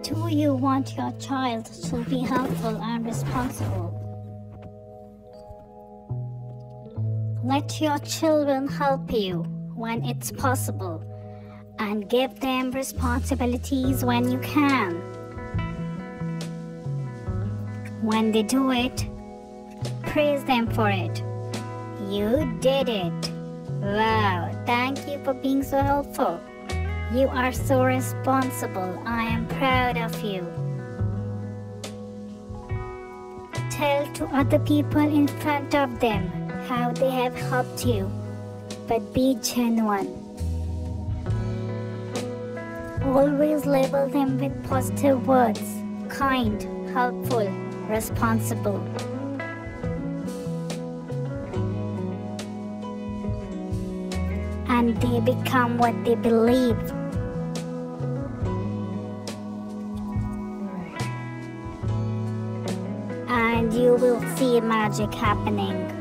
Do you want your child to be helpful and responsible? Let your children help you when it's possible, and give them responsibilities when you can. When they do it, praise them for it. You did it. Wow, thank you for being so helpful. You are so responsible. I am proud of you. Tell to other people in front of them how they have helped you, but be genuine. Always label them with positive words: kind, helpful, responsible. And they become what they believe. And you will see magic happening.